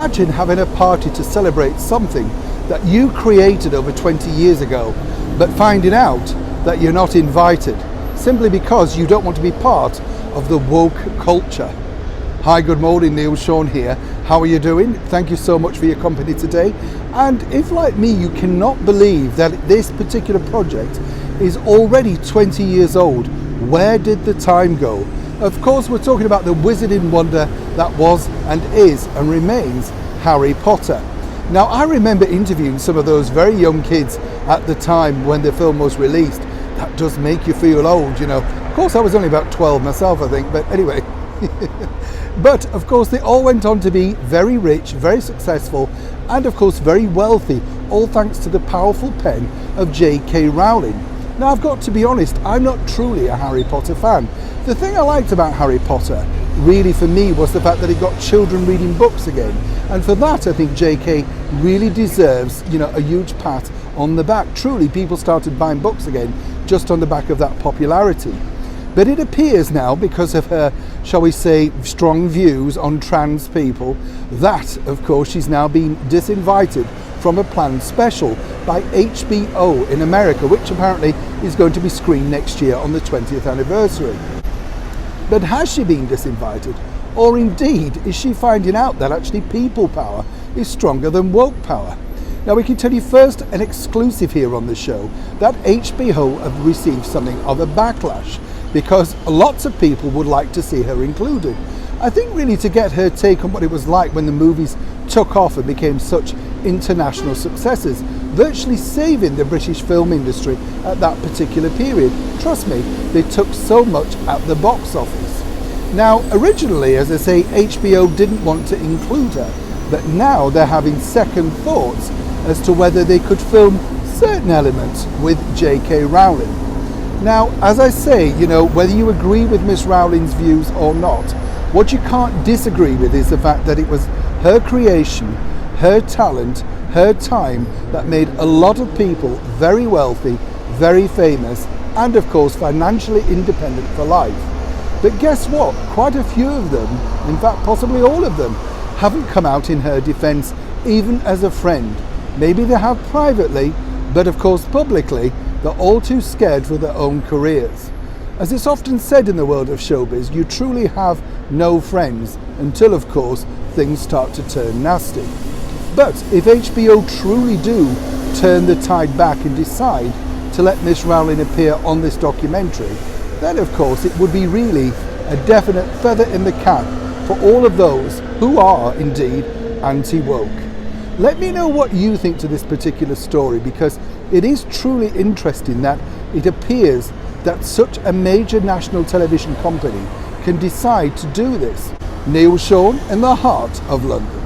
Imagine having a party to celebrate something that you created over 20 years ago, but finding out that you're not invited simply because you don't want to be part of the woke culture. Hi, good morning, Neil Sean here. How are you doing? Thank you so much for your company today. And if, like me, you cannot believe that this particular project is already 20 years old, where did the time go? Of course, we're talking about the wizarding wonder that was and is and remains Harry Potter. Now, I remember interviewing some of those very young kids at the time when the film was released. That does make you feel old, you know. Of course, I was only about 12 myself, I think, but anyway. But of course, they all went on to be very rich, very successful, and of course, very wealthy, all thanks to the powerful pen of J.K. Rowling. Now, I've got to be honest, I'm not truly a Harry Potter fan. The thing I liked about Harry Potter, really for me, was the fact that it got children reading books again. And for that, I think J.K. really deserves, a huge pat on the back. Truly, people started buying books again just on the back of that popularity. But it appears now, because of her, shall we say, strong views on trans people, that, of course, she's now been disinvited from a planned special by HBO in America, which apparently is going to be screened next year on the 20th anniversary. But has she been disinvited? Or indeed, is she finding out that actually people power is stronger than woke power? Now, we can tell you first, an exclusive here on the show, that HBO have received something of a backlash because lots of people would like to see her included. I think really to get her take on what it was like when the movies took off and became such international successes, virtually saving the British film industry at that particular period. Trust me, they took so much at the box office. Now, originally, as I say, HBO didn't want to include her, but now they're having second thoughts as to whether they could film certain elements with J.K. Rowling. Now, as I say, whether you agree with Miss Rowling's views or not, what you can't disagree with is the fact that it was her creation, her talent, her time that made a lot of people very wealthy, very famous, and of course financially independent for life. But guess what? Quite a few of them, in fact possibly all of them, haven't come out in her defense even as a friend. Maybe they have privately, but of course publicly, they're all too scared for their own careers. As it's often said in the world of showbiz, you truly have no friends until, of course, things start to turn nasty. But if HBO truly do turn the tide back and decide to let Miss Rowling appear on this documentary, then of course it would be really a definite feather in the cap for all of those who are indeed anti-woke. Let me know what you think to this particular story, because it is truly interesting that it appears that such a major national television company can decide to do this. Neil Sean in the heart of London.